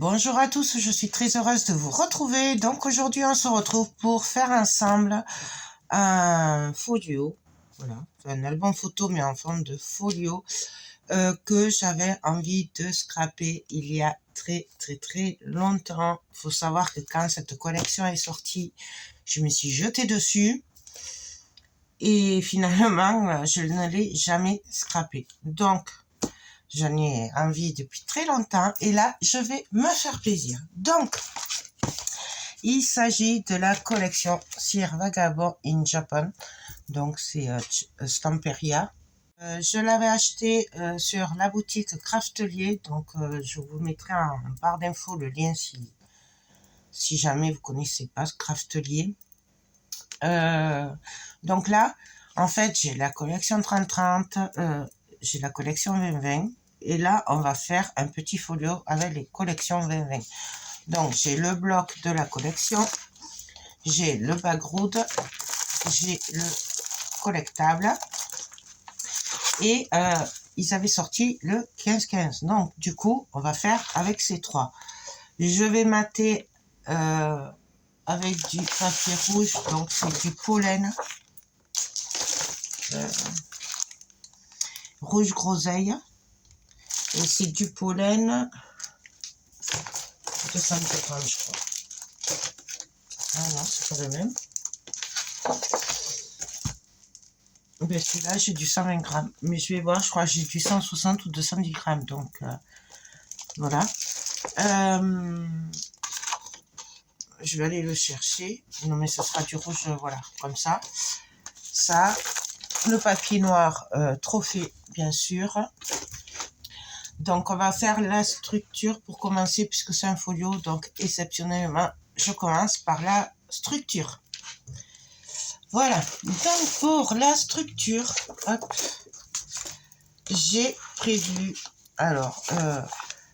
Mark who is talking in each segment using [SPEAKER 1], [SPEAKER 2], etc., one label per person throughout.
[SPEAKER 1] Bonjour à tous, je suis très heureuse de vous retrouver. Donc aujourd'hui on se retrouve pour faire ensemble un folio, voilà, un album photo mais en forme de folio que j'avais envie de scraper il y a très longtemps. Il faut savoir que quand cette collection est sortie, je me suis jetée dessus et finalement je ne l'ai jamais scrappé. Donc j'en ai envie depuis très longtemps et là, je vais me faire plaisir. Donc, il s'agit de la collection Sir Vagabond in Japan. Donc, c'est Stamperia. Je l'avais acheté sur la boutique Craftelier. Donc, je vous mettrai en barre d'infos le lien si jamais vous connaissez pas ce Craftelier. Donc là, en fait, j'ai la collection 30-30, j'ai la collection 20-20. Et là, on va faire un petit folio avec les collections 20-20. Donc, j'ai le bloc de la collection, j'ai le background, j'ai le collectable. Et ils avaient sorti le 15-15. Donc, du coup, on va faire avec ces trois. Je vais mater avec du papier rouge, donc c'est du pollen. Rouge groseille. Et c'est du pollen 200 grammes, je crois. Ah non, c'est pas le même. Ben celui-là, j'ai du 120 grammes. Mais je vais voir, je crois que j'ai du 160 ou 210 grammes. Donc, voilà. Je vais aller le chercher. Non, mais ce sera du rouge, voilà, comme ça. Ça, le papier noir trophée, bien sûr. Donc, on va faire la structure pour commencer, puisque c'est un folio. Donc, exceptionnellement, je commence par la structure. Voilà. Donc, pour la structure, hop, j'ai prévu... Alors,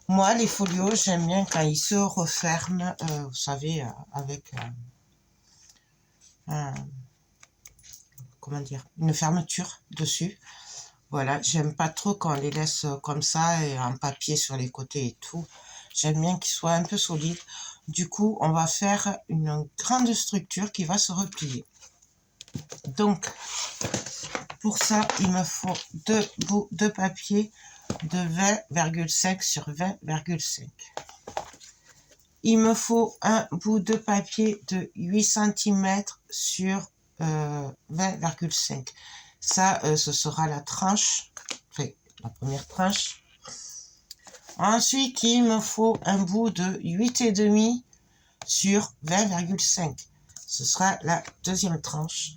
[SPEAKER 1] moi, les folios, j'aime bien quand ils se referment, vous savez, avec... comment dire, une fermeture dessus. Voilà, j'aime pas trop quand on les laisse comme ça et en papier sur les côtés et tout. J'aime bien qu'ils soient un peu solides. Du coup, on va faire une grande structure qui va se replier. Donc, pour ça, il me faut deux bouts de papier de 20,5 sur 20,5. Il me faut un bout de papier de 8 cm sur 20,5. Ça, ce sera la tranche, enfin, la première tranche. Ensuite, il me faut un bout de 8,5 sur 20,5. Ce sera la deuxième tranche.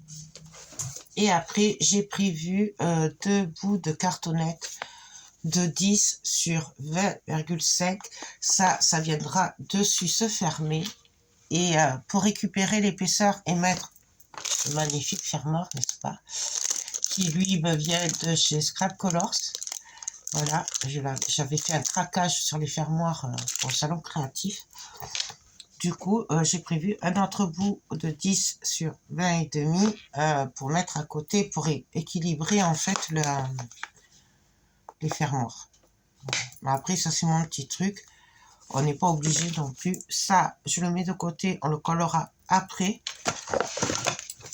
[SPEAKER 1] Et après, j'ai prévu deux bouts de cartonnette de 10 sur 20,5. Ça viendra dessus se fermer. Et pour récupérer l'épaisseur et mettre le magnifique fermoir, n'est-ce pas, qui lui me vient de chez Scrap Colors. Voilà, j'avais fait un craquage sur les fermoirs pour le salon créatif. Du coup, j'ai prévu un autre bout de 10 sur 20,5 pour mettre à côté, pour équilibrer en fait les fermoirs. Mais après, ça c'est mon petit truc. On n'est pas obligé non plus. Ça, je le mets de côté, on le collera après.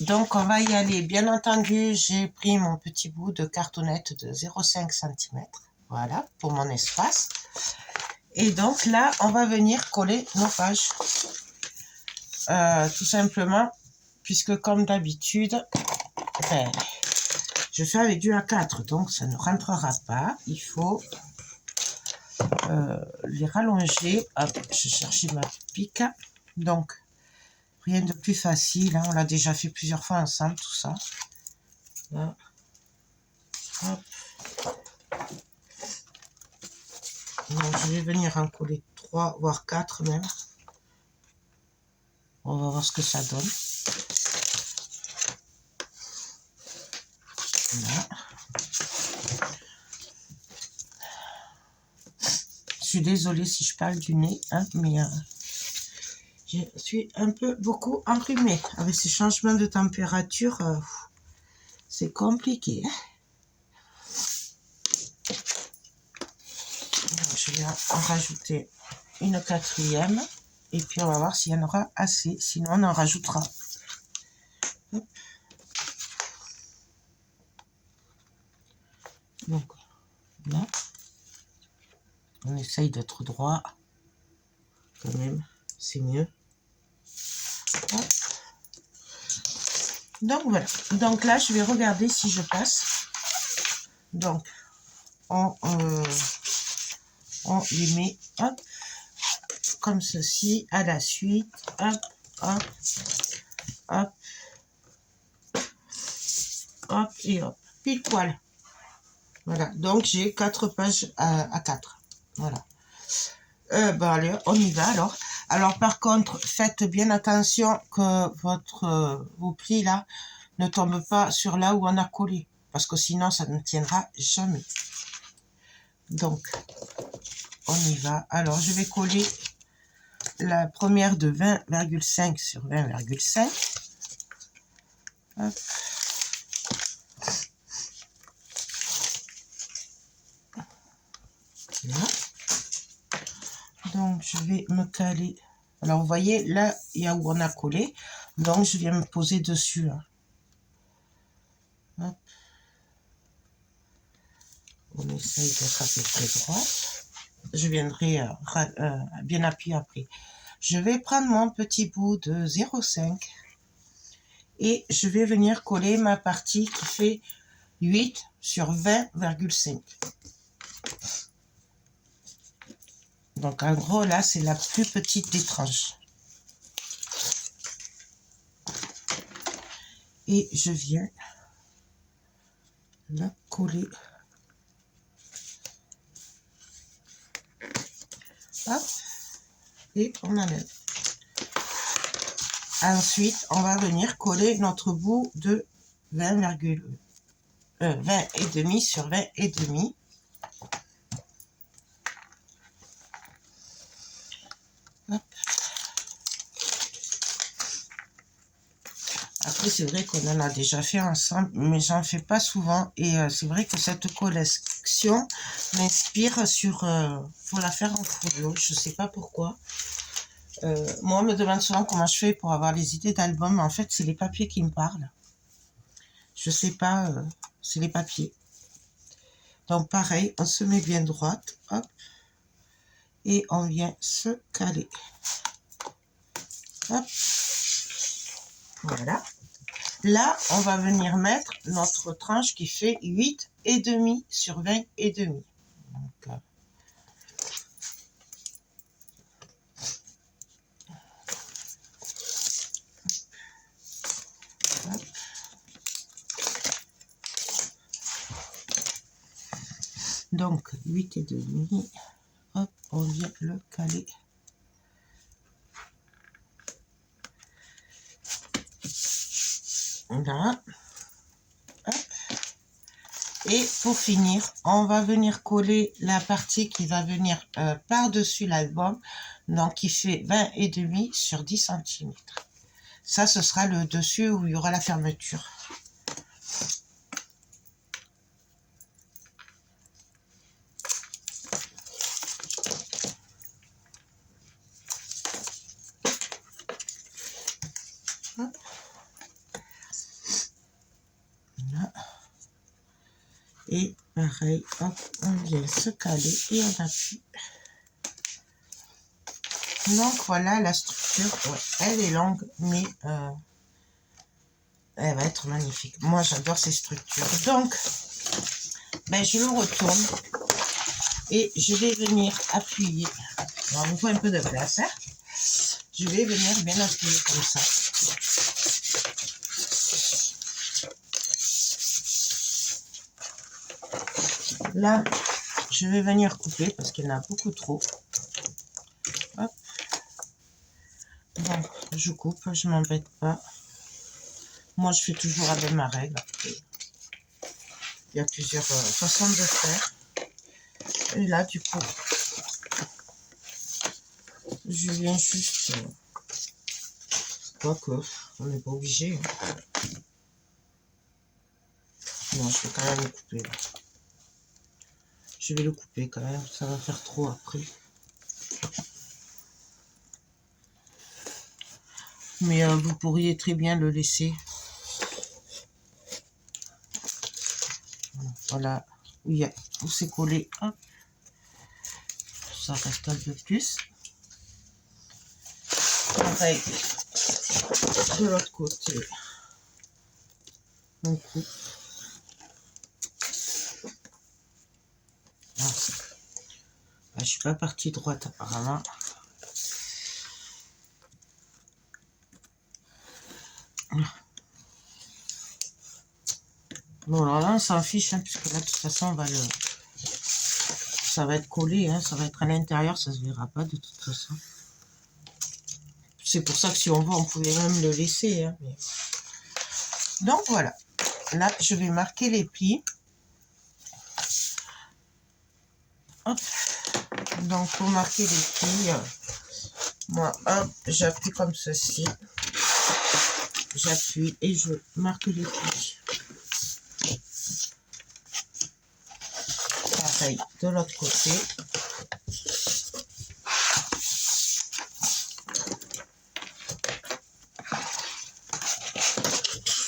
[SPEAKER 1] Donc, on va y aller. Bien entendu, j'ai pris mon petit bout de cartonnette de 0,5 cm. Voilà, pour mon espace. Et donc, là, on va venir coller nos pages. Tout simplement, puisque comme d'habitude, je fais avec du A4, donc ça ne rentrera pas. Il faut les rallonger. Hop, je cherchais ma pique. Donc, rien de plus facile, hein. On l'a déjà fait plusieurs fois ensemble, tout ça. Là. Hop. Donc, je vais venir en coller 3, voire 4 même. On va voir ce que ça donne. Voilà. Je suis désolée si je parle du nez, hein, mais je suis un peu beaucoup enrhumée. Avec ces changements de température, c'est compliqué. Donc, je vais en rajouter une quatrième. Et puis, on va voir s'il y en aura assez. Sinon, on en rajoutera. Hop. Donc, là, on essaye d'être droit. Quand même, c'est mieux. Hop. Donc, voilà. Donc là, je vais regarder si je passe. Donc, on les met, hop, comme ceci, à la suite. Hop, hop, hop, hop et hop. Pile poil. Voilà. Donc, j'ai 4 pages à 4. Voilà. Ben allez, on y va alors. Alors par contre, faites bien attention que vos plis là ne tombent pas sur là où on a collé. Parce que sinon, ça ne tiendra jamais. Donc, on y va. Alors, je vais coller la première de 20,5 sur 20,5. Hop. Là. Donc, je vais me caler. Alors, vous voyez, là, il y a où on a collé. Donc, je viens me poser dessus. Hein. Hop. On essaye d'être à peu près droit. Je viendrai bien appuyer après. Je vais prendre mon petit bout de 0,5 et je vais venir coller ma partie qui fait 8 sur 20,5. Donc, en gros, là, c'est la plus petite des tranches. Et je viens la coller. Hop. Et on enlève. Ensuite, on va venir coller notre bout de 20 et demi sur 20 et demi. Hop. Après, c'est vrai qu'on en a déjà fait ensemble, mais j'en fais pas souvent. Et c'est vrai que cette collection m'inspire sur... pour la faire en folio, je sais pas pourquoi. Moi, on me demande souvent comment je fais pour avoir les idées d'album. En fait, c'est les papiers qui me parlent. Je sais pas, c'est les papiers. Donc, pareil, on se met bien droite. Hop. Et on vient se caler. Hop. Voilà. Là, on va venir mettre notre tranche qui fait 8,5 sur 20,5. Donc, donc 8,5. Hop, on vient le caler. Là. Hop. Et pour finir, on va venir coller la partie qui va venir par-dessus l'album, donc qui fait 20,5 sur 10 cm. Ça, ce sera le dessus où il y aura la fermeture. Hop. Là. Et pareil, hop, on vient se caler et on appuie. Donc voilà la structure. Ouais, elle est longue, mais elle va être magnifique. Moi, j'adore ces structures. Donc, ben, je le retourne et je vais venir appuyer. Alors, il me faut un peu de place. Hein. Je vais venir bien appuyer comme ça. Là, je vais venir couper parce qu'il y en a beaucoup trop. Hop. Donc, je coupe, je m'embête pas. Moi, je fais toujours avec ma règle. Il y a plusieurs façons de faire. Et là, du coup, je viens juste... quoique, on n'est pas obligé. Hein. Non, je vais quand même le couper. Là. Je vais le couper quand même, ça va faire trop après. Mais vous pourriez très bien le laisser. Voilà, où c'est collé. Hop. Ça reste un peu plus. Pareil, de l'autre côté. On coupe. Ah. Je suis pas partie droite apparemment. Bon, alors là, on s'en fiche, hein, puisque là, de toute façon, ça va être collé, hein, ça va être à l'intérieur, ça se verra pas de toute façon. C'est pour ça que si on veut, on pouvait même le laisser. Hein, mais... Donc voilà, là, je vais marquer les plis. Hop. Donc pour marquer les plis, moi, hop, j'appuie comme ceci. J'appuie et je marque les plis. Pareil, de l'autre côté.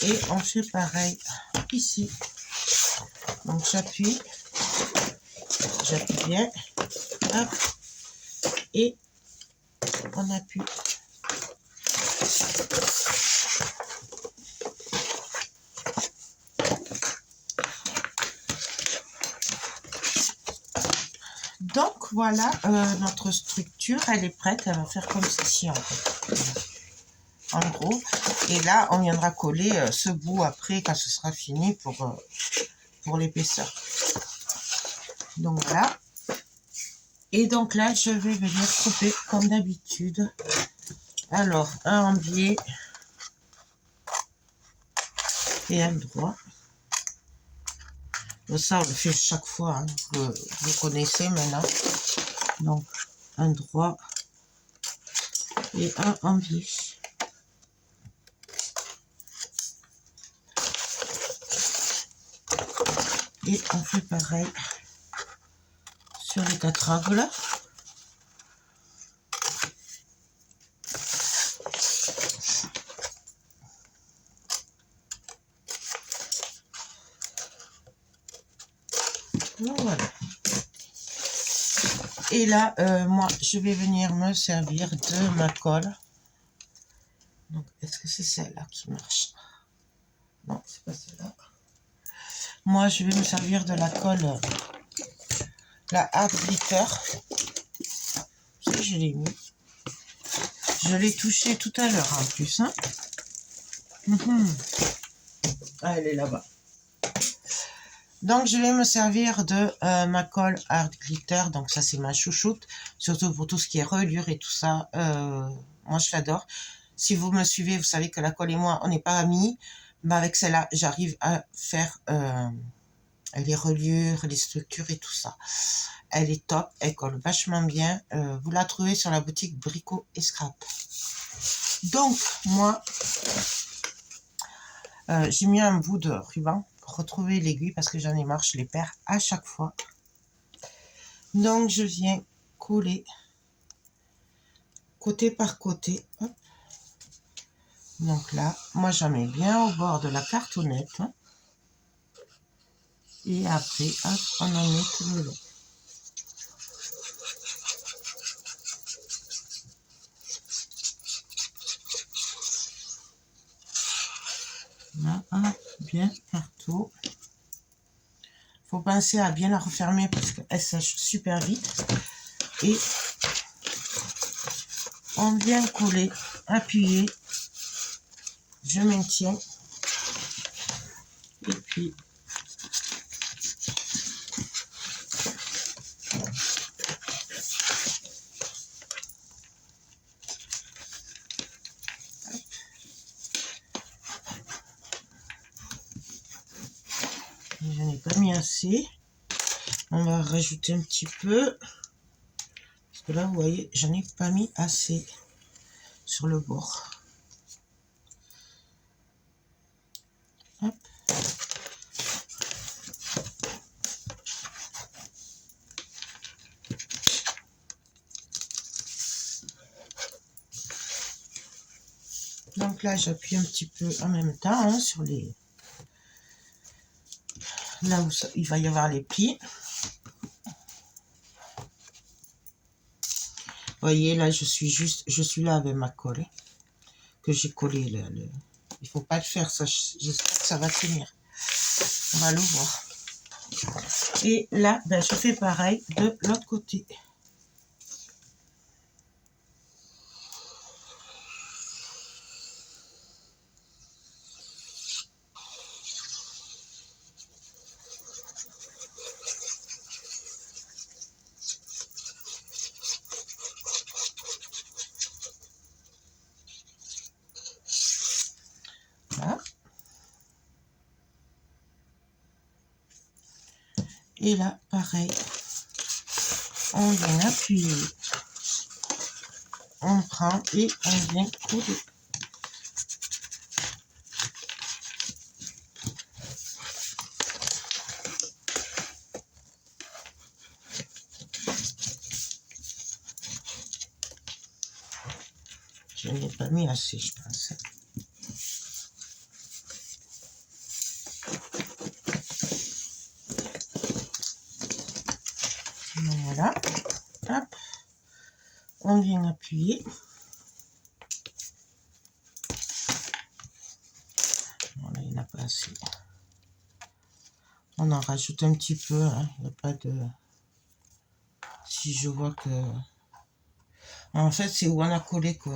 [SPEAKER 1] Et on fait pareil ici. Donc j'appuie bien, hop, et on appuie. Donc voilà, notre structure, elle est prête, elle va faire comme ceci en fait. En gros, et là on viendra coller ce bout après quand ce sera fini pour l'épaisseur. Donc voilà. Et donc là, je vais venir couper comme d'habitude. Alors, un en biais et un droit. Bon, ça, on le fait chaque fois. Hein. Vous connaissez maintenant. Donc, un droit et un en biais. Et on fait pareil sur les 4 angles. Voilà. Et là, moi, je vais venir me servir de ma colle. Donc, est-ce que c'est celle-là qui marche? Non, c'est pas celle-là. Moi, je vais me servir de la colle, la Art Glitter. Je l'ai mis. Je l'ai touché tout à l'heure en plus. Hein. Ah, elle est là-bas. Donc, je vais me servir de ma colle Art Glitter. Donc, ça, c'est ma chouchoute. Surtout pour tout ce qui est reliure et tout ça. Moi, je l'adore. Si vous me suivez, vous savez que la colle et moi, on n'est pas amis. Mais avec celle-là, j'arrive à faire les reliures, les structures et tout ça. Elle est top. Elle colle vachement bien. Vous la trouvez sur la boutique Brico et Scrap. Donc, moi, j'ai mis un bout de ruban pour retrouver l'aiguille parce que j'en ai marre, je les perds à chaque fois. Donc, je viens coller côté par côté. Hop. Donc là, moi, j'en mets bien au bord de la cartonnette. Hein. Et après, hop, on en met tout le long. Là, hop, bien partout. Faut penser à bien la refermer parce qu'elle sèche super vite. Et on vient coller, appuyer. Je maintiens. Et puis, je n'ai pas mis assez. On va rajouter un petit peu. Parce que là, vous voyez, j'en ai pas mis assez sur le bord. Hop. Donc là, j'appuie un petit peu en même temps hein, sur les... Là où il va y avoir les plis. Vous voyez, là, je suis là avec ma colle que j'ai collé. Il faut pas le faire, ça. J'espère que ça va tenir. On va le voir. Et là, ben, je fais pareil de l'autre côté. Voilà. Et là, pareil, on vient appuyer. On prend et on vient coller. Je n'ai pas mis assez, je pense. Voilà. Hop. On vient appuyer. Voilà, il n'y en a pas assez. On en rajoute un petit peu. Hein. Il n'y a pas de... Si je vois que... En fait, c'est où on a collé que...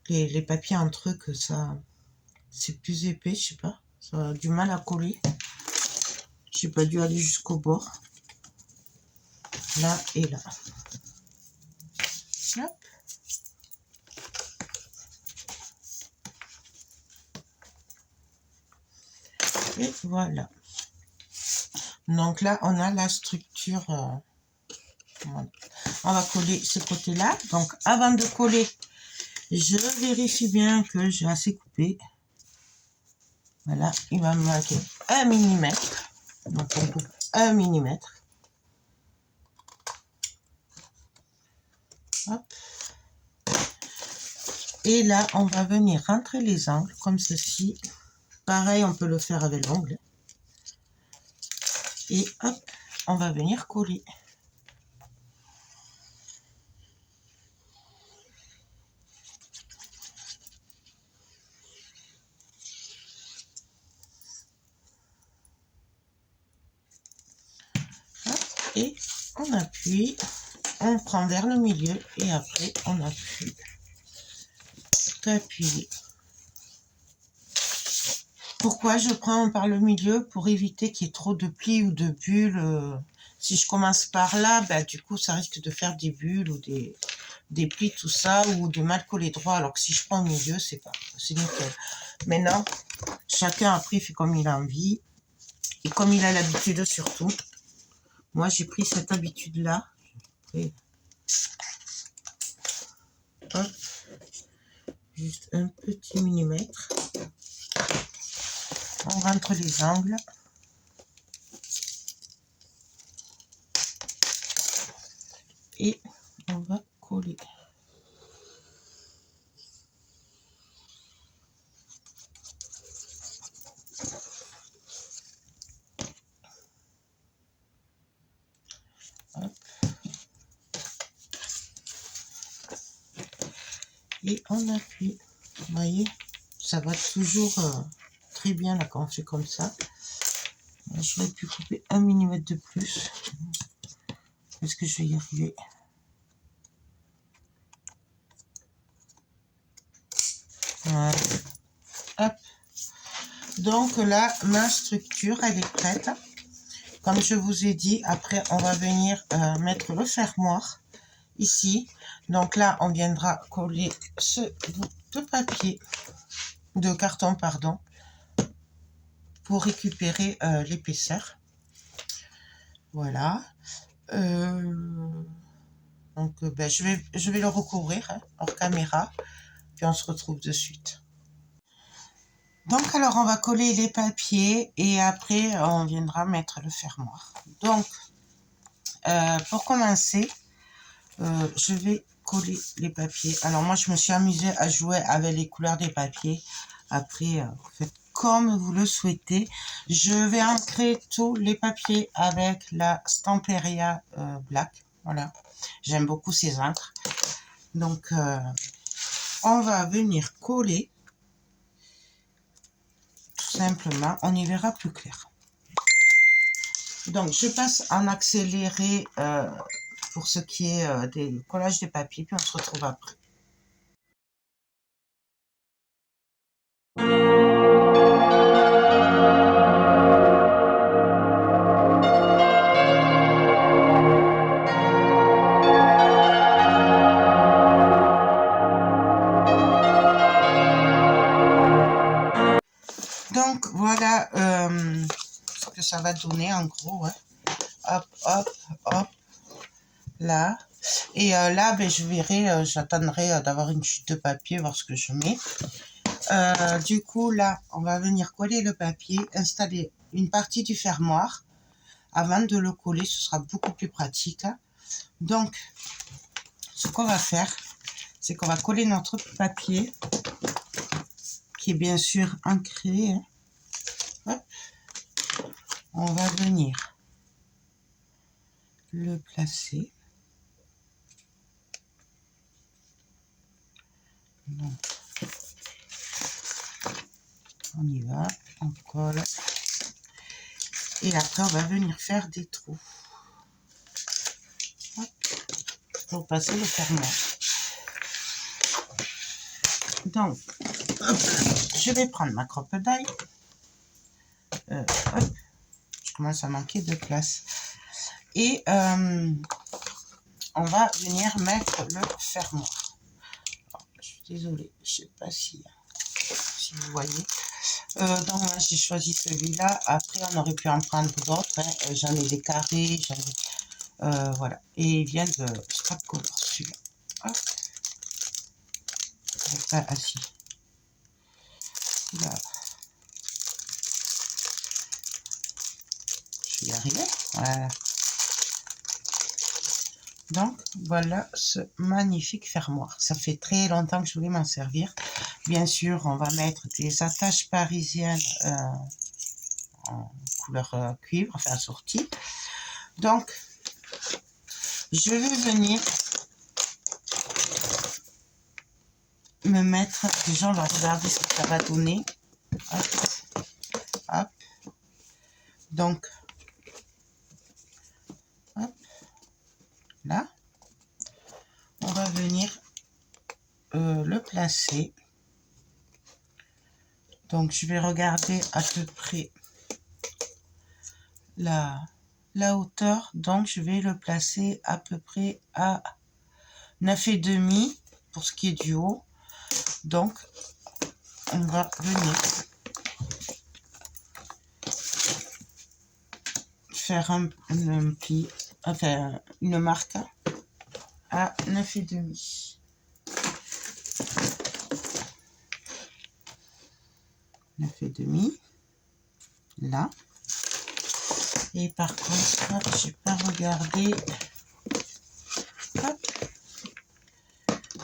[SPEAKER 1] Les papiers entre eux, que ça... C'est plus épais, je sais pas. Ça a du mal à coller. J'ai pas dû aller jusqu'au bord. Là et là. Hop. Et voilà. Donc là, on a la structure. On va coller ce côté-là. Donc, avant de coller, je vérifie bien que j'ai assez coupé. Voilà, il va me manquer 1 mm. Donc, on coupe 1 mm. Hop. Et là, on va venir rentrer les angles comme ceci. Pareil, on peut le faire avec l'ongle. Et hop, on va venir coller. Hop, et on appuie, on prend vers le milieu et après on appuie. Appuyer. Pourquoi je prends par le milieu? Pour éviter qu'il y ait trop de plis ou de bulles. Si je commence par là, ben, du coup, ça risque de faire des bulles ou des plis, tout ça, ou de mal coller droit. Alors que si je prends au milieu, c'est nickel. Maintenant, chacun après fait comme il a envie et comme il a l'habitude surtout. Moi, j'ai pris cette habitude-là. Hop, juste un petit millimètre. On rentre les angles. Et on va coller. Hop. Et on appuie. Vous voyez, ça va toujours très bien là quand on fait comme ça. J'aurais pu couper 1 mm de plus. Est-ce que je vais y arriver? Voilà. Hop. Donc là, ma structure, elle est prête. Comme je vous ai dit, après, on va venir mettre le fermoir ici. Donc là, on viendra coller ce bout de papier, de carton, pardon, pour récupérer l'épaisseur. Voilà. Donc, ben, je vais le recouvrir hein, hors caméra, puis on se retrouve de suite. Donc, alors, on va coller les papiers et après, on viendra mettre le fermoir. Donc, pour commencer, je vais coller les papiers. Alors moi, je me suis amusée à jouer avec les couleurs des papiers. Après, vous faites comme vous le souhaitez. Je vais ancrer tous les papiers avec la Stamperia Black. Voilà, j'aime beaucoup ces encres. Donc, on va venir coller. Tout simplement, on y verra plus clair. Donc, je passe en accéléré pour ce qui est des collages des papiers, puis on se retrouve après. Donc, voilà ce que ça va donner en gros. Hein. Hop, hop, hop, là. Et là, ben, je verrai, j'attendrai d'avoir une chute de papier, voir ce que je mets. Du coup, là, on va venir coller le papier, installer une partie du fermoir. Avant de le coller, ce sera beaucoup plus pratique. Donc, ce qu'on va faire, c'est qu'on va coller notre papier, qui est bien sûr ancré. Hein. Hop. On va venir le placer. Donc, on y va, on colle. Et après, on va venir faire des trous. Hop, pour passer le fermoir. Donc, hop, je vais prendre ma crocodile. Hop, je commence à manquer de place. Et on va venir mettre le fermoir. Alors, je suis désolée, je ne sais pas si vous voyez. Donc là, j'ai choisi celui-là. Après, on aurait pu en prendre d'autres. Hein. J'en ai des carrés, j'en ai... voilà. Et il vient de Scrap Color, celui-là. Hop. Ça, assis. Là. Je vais y arriver. Voilà. Donc, voilà ce magnifique fermoir. Ça fait très longtemps que je voulais m'en servir. Bien sûr, on va mettre des attaches parisiennes en couleur cuivre, enfin assorties. Donc, je vais venir me mettre, déjà on va regarder ce que ça va donner. Hop, hop. Donc, hop, là, on va venir le placer. Donc, je vais regarder à peu près la hauteur. Donc, je vais le placer à peu près à 9,5 pour ce qui est du haut. Donc, on va venir faire un pli, enfin une marque à 9,5. 9,5 là. Et par contre, je n'ai pas regardé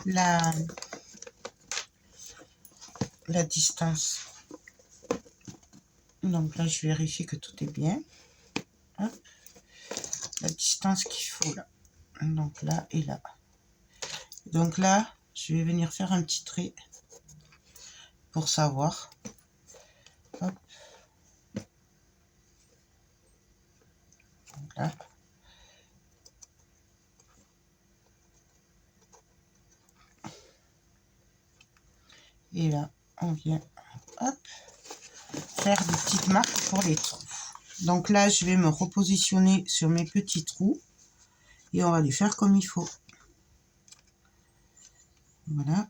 [SPEAKER 1] la distance. Donc là, je vérifie que tout est bien. Hop. La distance qu'il faut là. Donc là et là. Donc là, je vais venir faire un petit trait pour savoir. Hop. Donc là. Et là, on vient hop, faire des petites marques pour les trous. Donc là, je vais me repositionner sur mes petits trous et on va les faire comme il faut. Voilà.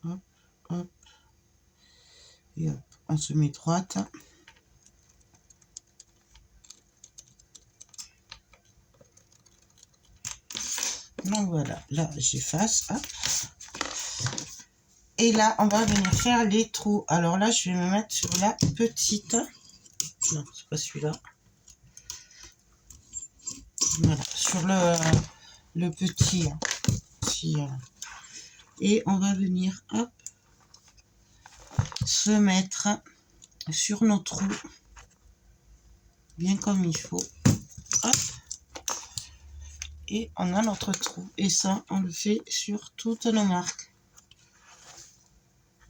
[SPEAKER 1] Hop, hop. Et hop, on se met droite. Donc voilà, là j'efface. Et là, on va venir faire les trous. Alors là, je vais me mettre sur la petite. Non, c'est pas celui-là. Voilà, sur le petit. Hein, si, et on va venir, hop, se mettre sur nos trous, bien comme il faut. Hop. Et on a notre trou. Et ça, on le fait sur toutes nos marques.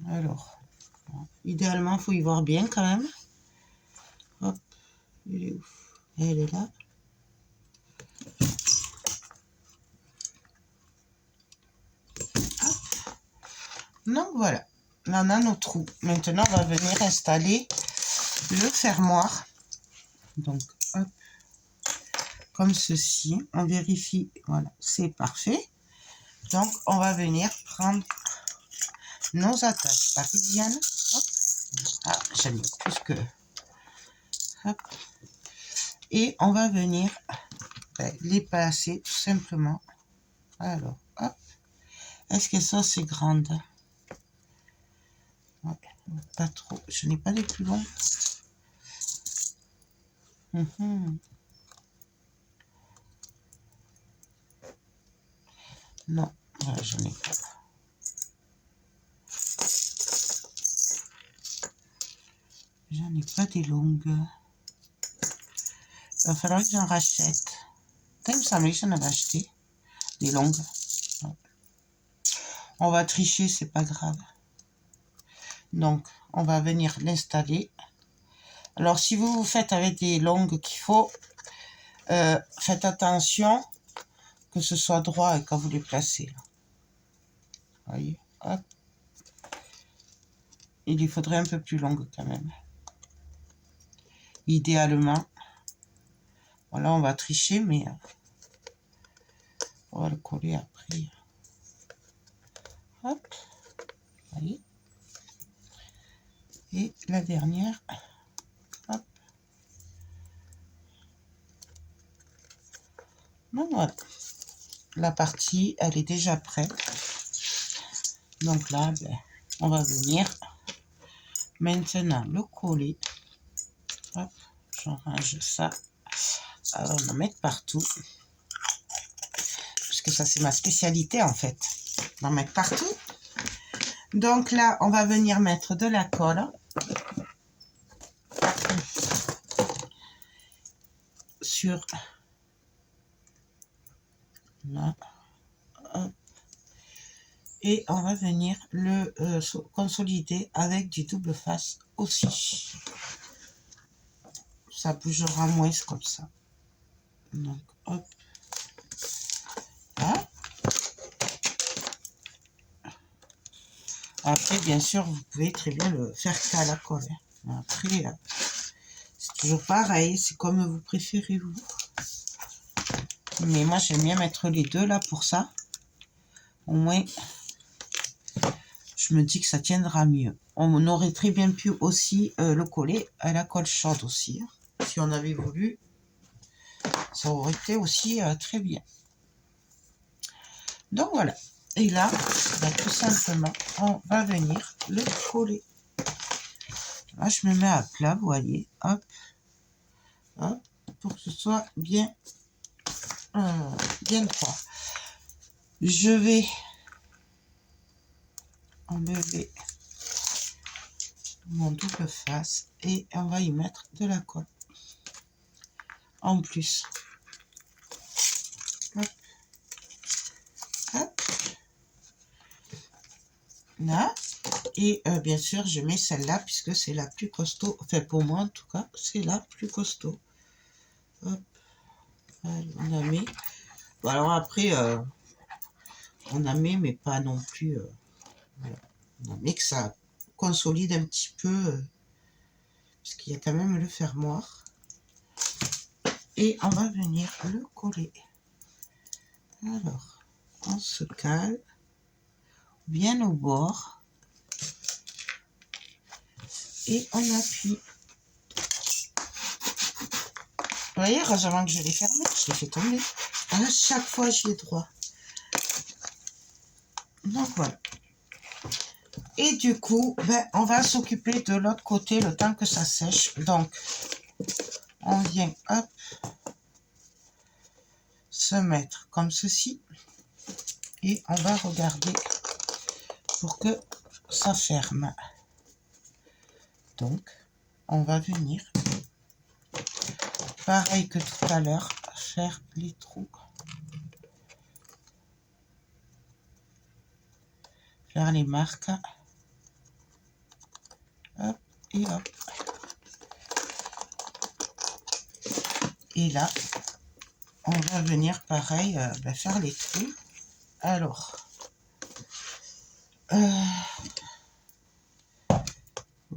[SPEAKER 1] Alors, bon, idéalement, il faut y voir bien quand même. Hop, il est où? Elle est là. Hop. Donc voilà, on a nos trous. Maintenant, on va venir installer le fermoir. Donc, hop, comme ceci. On vérifie, voilà, c'est parfait. Donc, on va venir prendre nos attaches parisiennes. Hop. Ah, j'aime plus que... Hop. Et on va venir les passer tout simplement. Alors, hop. Est-ce que ça, c'est grande? Ouais, pas trop. Je n'ai pas les plus longs. Non, je n'ai pas. J'en ai pas des longues. Il va falloir que j'en rachète. Il me semblait que j'en avais acheté des longues. Ouais. On va tricher, c'est pas grave. Donc, on va venir l'installer. Alors, si vous faites avec des longues qu'il faut, faites attention que ce soit droit et quand vous les placez. Là. Voyez, hop. Il y faudrait un peu plus longue quand même. Idéalement. Voilà, on va tricher, mais on va le coller après. Hop. Voyez. Et la dernière. Hop. Donc voilà. La partie, elle est déjà prête. Donc là, on va venir maintenant le coller. Hop, j'en range ça. Alors, on en met partout. Parce que ça, c'est ma spécialité, en fait. On en met partout. Donc là, on va venir mettre de la colle. Sur... Là. Hop. Et on va venir le consolider avec du double face aussi. Ça bougera moins comme ça. Donc, hop. Là. Après, bien sûr, vous pouvez très bien le faire qu'à la colle. Après, c'est toujours pareil. C'est comme vous préférez, vous. Mais moi, j'aime bien mettre les deux là pour ça. Au moins, je me dis que ça tiendra mieux. On aurait très bien pu aussi le coller à la colle chaude aussi. Hein. Si on avait voulu, ça aurait été aussi très bien. Donc voilà. Et là, tout simplement, on va venir le coller. Là, je me mets à plat, vous voyez. Hop. Hop. Pour que ce soit bien, bien droit. Je vais enlever mon double face et on va y mettre de la colle en plus. Hop. Hop. Là. Et bien sûr, je mets celle-là puisque c'est la plus costaud. Enfin, pour moi, en tout cas, c'est la plus costaud. Hop. Allez, on a mis. Bon, alors après, on a mis, mais pas non plus. Voilà. On a mis que ça consolide un petit peu. Parce qu'il y a quand même le fermoir. Et on va venir le coller. Alors, on se cale bien au bord. Et on appuie. Vous voyez, heureusement que je l'ai fermé, je l'ai fait tomber. À chaque fois, j'y ai droit. Donc voilà. Et du coup, on va s'occuper de l'autre côté le temps que ça sèche. Donc, on vient, hop. se mettre comme ceci et on va regarder pour que ça ferme. Donc, on va venir, pareil que tout à l'heure, faire les trous. Faire les marques. Hop et hop. Et là, on va venir pareil faire les trous. Alors, oh,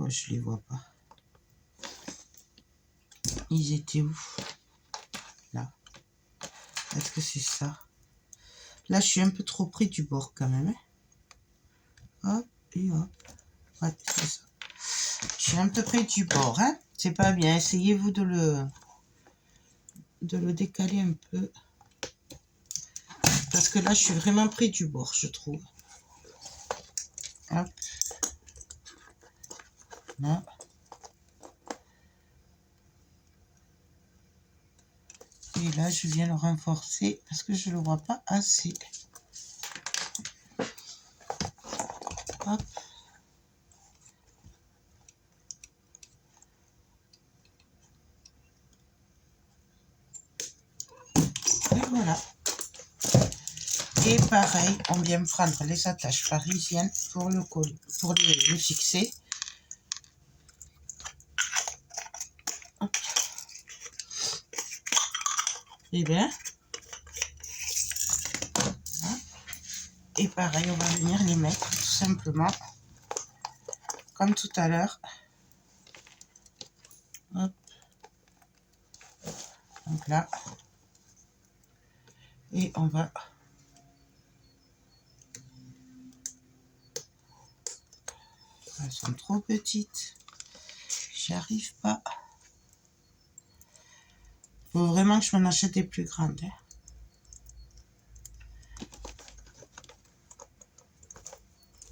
[SPEAKER 1] je les vois pas. Ils étaient où? Là. Est-ce que c'est ça? Là, je suis un peu trop près du bord quand même. Hop et hop. Ouais, c'est ça. Je suis un peu près du bord, hein. C'est pas bien. Essayez-vous de le décaler un peu. Parce que là, je suis vraiment près du bord, je trouve. Hop. Là. Et là, je viens le renforcer parce que je ne le vois pas assez. Hop. Et voilà. Et pareil, on vient prendre les attaches parisiennes pour le coller, pour le fixer. Hop. Et bien. Et pareil, on va venir les mettre tout simplement comme tout à l'heure. Hop. Donc là. Et on va... Elles sont trop petites. J'y arrive pas. Faut vraiment que je m'en achète des plus grandes. Hein.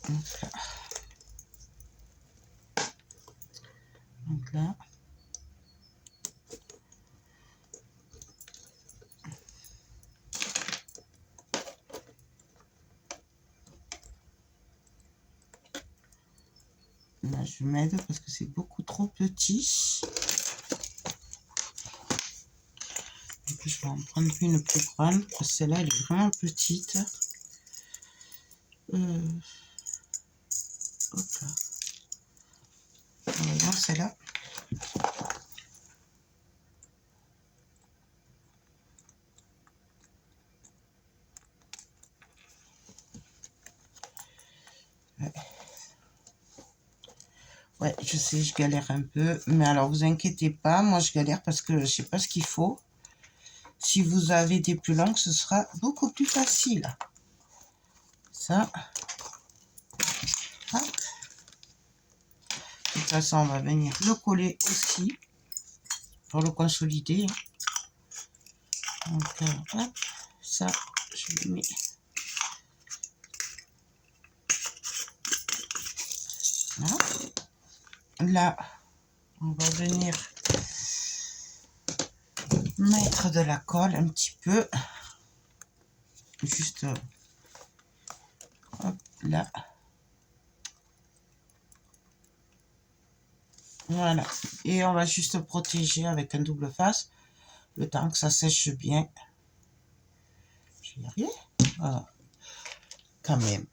[SPEAKER 1] Donc là. Donc là. Là, je m'aide parce que c'est beaucoup trop petit. Et puis, je vais en prendre une plus grande parce que celle-là, elle est vraiment petite. Hop là. Voilà, celle-là. Ouais, je sais, je galère un peu. Mais alors, vous inquiétez pas. Moi, je galère parce que je sais pas ce qu'il faut. Si vous avez des plus longues, ce sera beaucoup plus facile. Ça. Hop. De toute façon, on va venir le coller aussi. Pour le consolider. Donc, hop. Ça, je le mets. Voilà. Là, on va venir mettre de la colle un petit peu. Juste hop, là. Voilà. Et on va juste protéger avec un double face le temps que ça sèche bien. Je vais y arriver. Voilà. Quand même.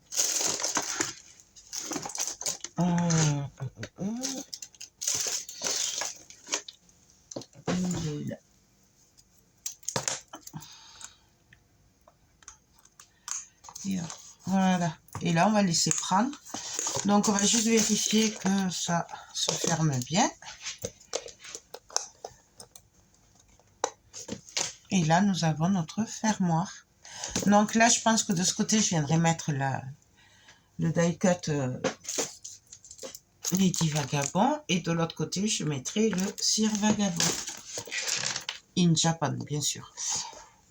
[SPEAKER 1] Et voilà. Et là, on va laisser prendre. Donc, on va juste vérifier que ça se ferme bien. Et là, nous avons notre fermoir. Donc là, je pense que de ce côté, je viendrai mettre le die cut Lady Vagabond. Et de l'autre côté, je mettrai le cire Vagabond. In Japan, bien sûr.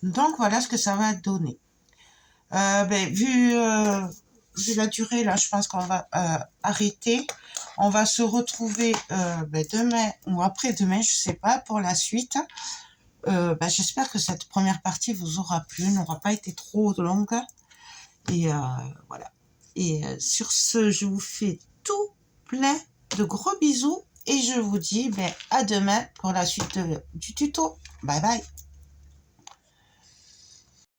[SPEAKER 1] Donc, voilà ce que ça va donner. Vu la durée, là, je pense qu'on va arrêter. On va se retrouver demain ou après-demain, je sais pas, pour la suite. J'espère que cette première partie vous aura plu, n'aura pas été trop longue. Et voilà. Et sur ce, je vous fais tout plein de gros bisous et je vous dis à demain pour la suite du tuto. Bye bye.